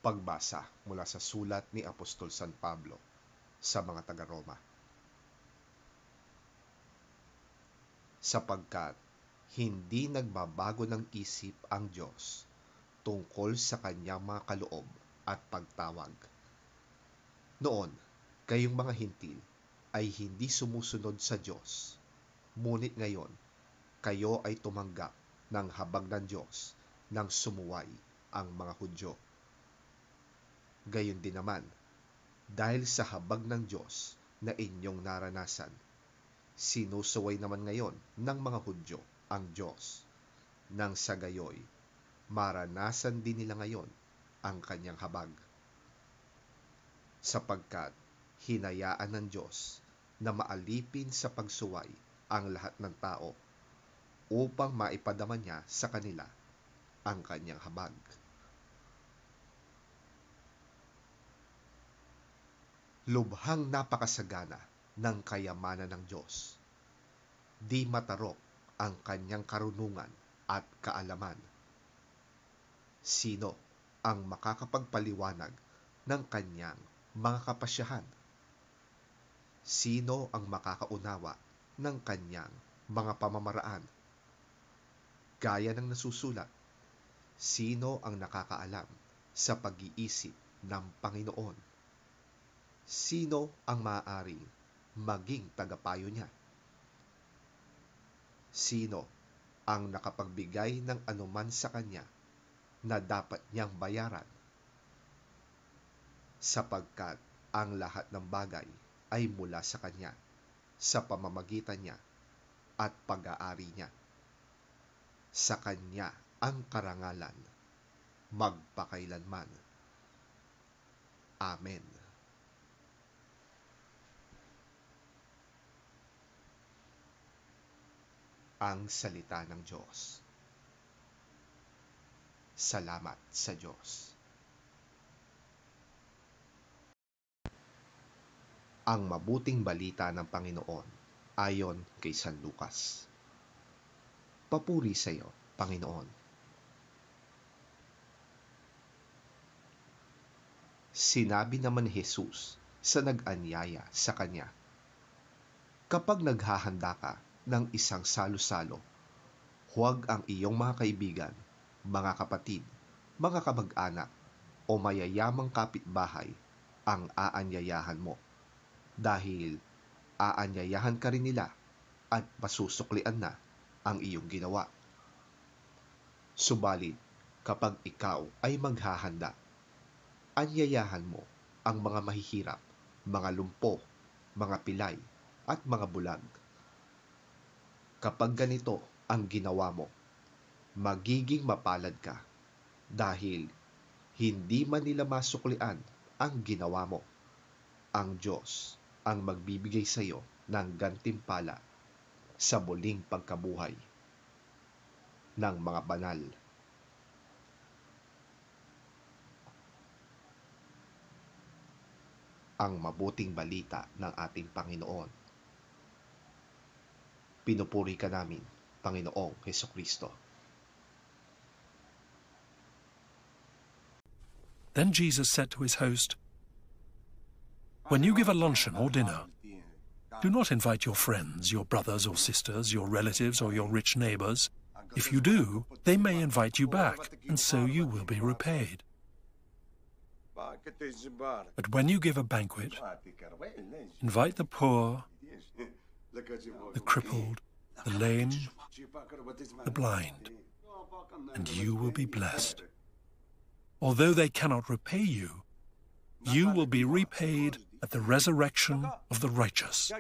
Pagbasa mula sa sulat ni Apostol San Pablo sa mga taga-Roma. Sapagkat hindi nagbabago ng isip ang Diyos tungkol sa kanyang mga kaloob at pagtawag. Noon, kayong mga hintil ay hindi sumusunod sa Diyos, ngunit ngayon, kayo ay tumanggap ng habag ng Diyos nang sumuway ang mga Hudyo. Gayon din naman, dahil sa habag ng Diyos na inyong naranasan, sinusuway naman ngayon ng mga Hudyo ang Diyos, nang sa gayoy, maranasan din nila ngayon ang kanyang habag. Sapagkat hinayaan ng Diyos na maalipin sa pagsuway ang lahat ng tao upang maipadama niya sa kanila ang kanyang habag. Lubhang napakasagana ng kayamanan ng Diyos. Di matarok ang kanyang karunungan at kaalaman. Sino ang makakapagpaliwanag ng kanyang mga kapasyahan? Sino ang makakaunawa ng kanyang mga pamamaraan? Gaya ng nasusulat, sino ang nakakaalam sa pag-iisip ng Panginoon? Sino ang maaaring maging tagapayo niya? Sino ang nakapagbigay ng anuman sa kanya na dapat niyang bayaran? Sapagkat ang lahat ng bagay ay mula sa kanya, sa pamamagitan niya at pag-aari niya. Sa kanya ang karangalan, magpakailanman. Amen. Ang salita ng Diyos. Salamat sa Diyos. Ang mabuting balita ng Panginoon ayon kay San Lucas. Papuri sa iyo, Panginoon. Sinabi naman ni Jesus sa nag-anyaya sa kanya, kapag naghahanda ka ng isang salo-salo, huwag ang iyong mga kaibigan, mga kapatid, mga kamag-anak o mayayamang kapitbahay ang aanyayahan mo, dahil aanyayahan ka rin nila at masusuklian na ang iyong ginawa. Subalit, kapag ikaw ay maghahanda, anyayahan mo ang mga mahihirap, mga lumpo, mga pilay at mga bulag. Kapag ganito ang ginawa mo, magiging mapalad ka dahil hindi man nila masuklian ang ginawa mo. Ang Diyos ang magbibigay sa iyo ng gantimpala sa muling pagkabuhay ng mga banal. Ang mabuting balita ng ating Panginoon. Pinupuri ka namin, Panginoong Hesukristo. Then Jesus said to his host, "When you give a luncheon or dinner, do not invite your friends, your brothers or sisters, your relatives or your rich neighbors. If you do, they may invite you back, and so you will be repaid. But when you give a banquet, invite the poor, the crippled, the lame, the blind, and you will be blessed. Although they cannot repay you, you will be repaid at the resurrection of the righteous."